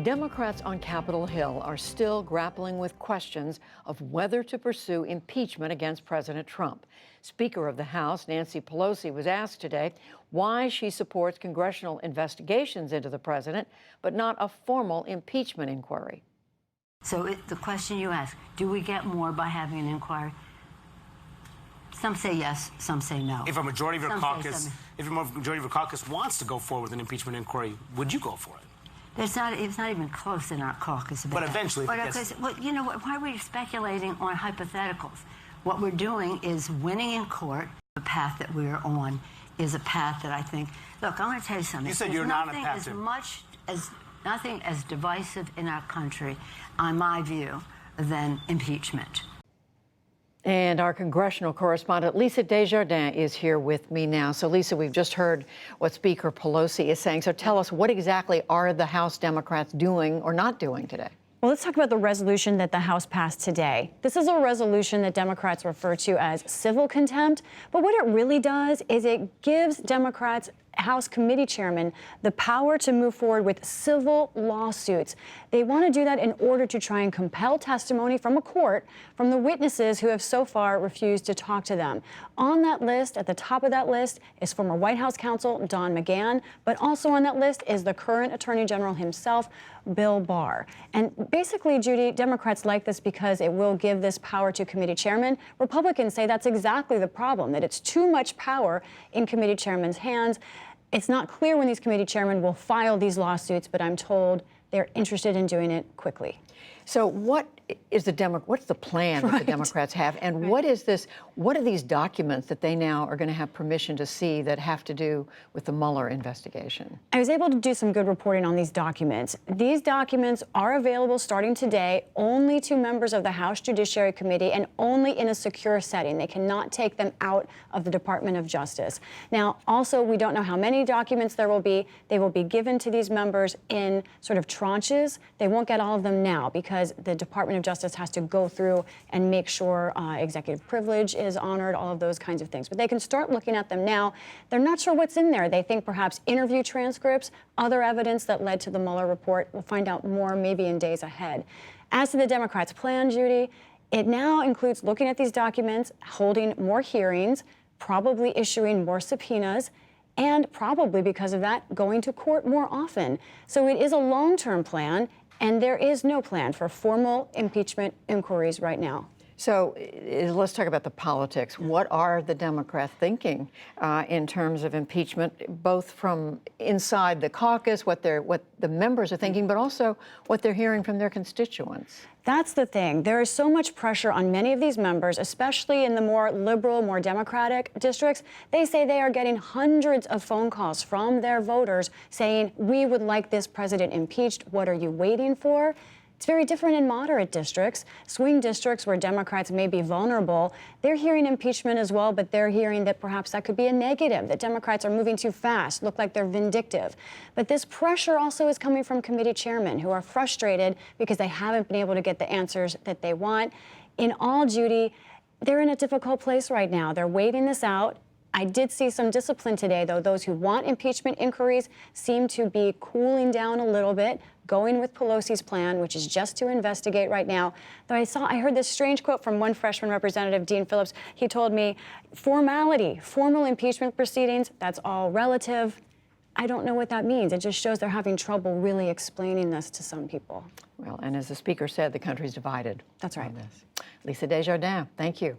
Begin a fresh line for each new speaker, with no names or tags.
Democrats on Capitol Hill are still grappling with questions of whether to pursue impeachment against President Trump. Speaker of the House, Nancy Pelosi, was asked today why she supports congressional investigations into the president, but not a formal impeachment inquiry.
So the question you ask, do we get more by having an inquiry? Some say yes, some say no.
If a majority of your caucus wants to go forward with an impeachment inquiry, would you go for it?
It's not even close in our caucus.
But eventually,
well, you know what? Why are we speculating on hypotheticals? What we're doing is winning in court. The path that we're on is a path that I think. Look, I want to tell you something.
You said you're not on a path
nothing as divisive in our country, on my view, than impeachment.
And our congressional correspondent, Lisa Desjardins, is here with me now. So, Lisa, we've just heard what Speaker Pelosi is saying. So tell us, what exactly are the House Democrats doing or not doing today?
Well, let's talk about the resolution that the House passed today. This is a resolution that Democrats refer to as civil contempt. But what it really does is it gives Democrats, House committee chairmen, the power to move forward with civil lawsuits. They want to do that in order to try and compel testimony from a court from the witnesses who have so far refused to talk to them. On that list, at the top of that list, is former White House counsel Don McGahn, but also on that list is the current Attorney General himself, Bill Barr. And basically, Judy, Democrats like this because it will give this power to committee chairmen. Republicans say that's exactly the problem, that it's too much power in committee chairmen's hands. It's not clear when these committee chairmen will file these lawsuits, but I'm told they're interested in doing it quickly.
So what is what's the plan that the Democrats have, and what is this? What are these documents that they now are going to have permission to see that have to do with the Mueller investigation?
I was able to do some good reporting on these documents. These documents are available starting today only to members of the House Judiciary Committee and only in a secure setting. They cannot take them out of the Department of Justice. Now, also, we don't know how many documents there will be. They will be given to these members in sort of tranches. They won't get all of them now because the Department of Justice has to go through and make sure executive privilege is honored, all of those kinds of things. But they can start looking at them now. They're not sure what's in there. They think perhaps interview transcripts, other evidence that led to the Mueller report. We'll find out more maybe in days ahead. As to the Democrats' plan, Judy, it now includes looking at these documents, holding more hearings, probably issuing more subpoenas, and probably because of that, going to court more often. So it is a long-term plan, and there is no plan for formal impeachment inquiries right now.
So let's talk about the politics. What are the Democrats thinking in terms of impeachment, both from inside the caucus, what the members are thinking, but also what they're hearing from their constituents?
That's the thing. There is so much pressure on many of these members, especially in the more liberal, more Democratic districts. They say they are getting hundreds of phone calls from their voters saying, we would like this president impeached. What are you waiting for? It's very different in moderate districts, swing districts where Democrats may be vulnerable. They're hearing impeachment as well, but they're hearing that perhaps that could be a negative, that Democrats are moving too fast, look like they're vindictive. But this pressure also is coming from committee chairmen who are frustrated because they haven't been able to get the answers that they want. In all, Judy, they're in a difficult place right now. They're waiting this out. I did see some discipline today, though. Those who want impeachment inquiries seem to be cooling down a little bit, going with Pelosi's plan, which is just to investigate right now. Though I heard this strange quote from one freshman representative, Dean Phillips. He told me, formality, formal impeachment proceedings, that's all relative. I don't know what that means. It just shows they're having trouble really explaining this to some people.
Well, and as the speaker said, the country's divided.
That's right.
On this. Lisa Desjardins, thank you.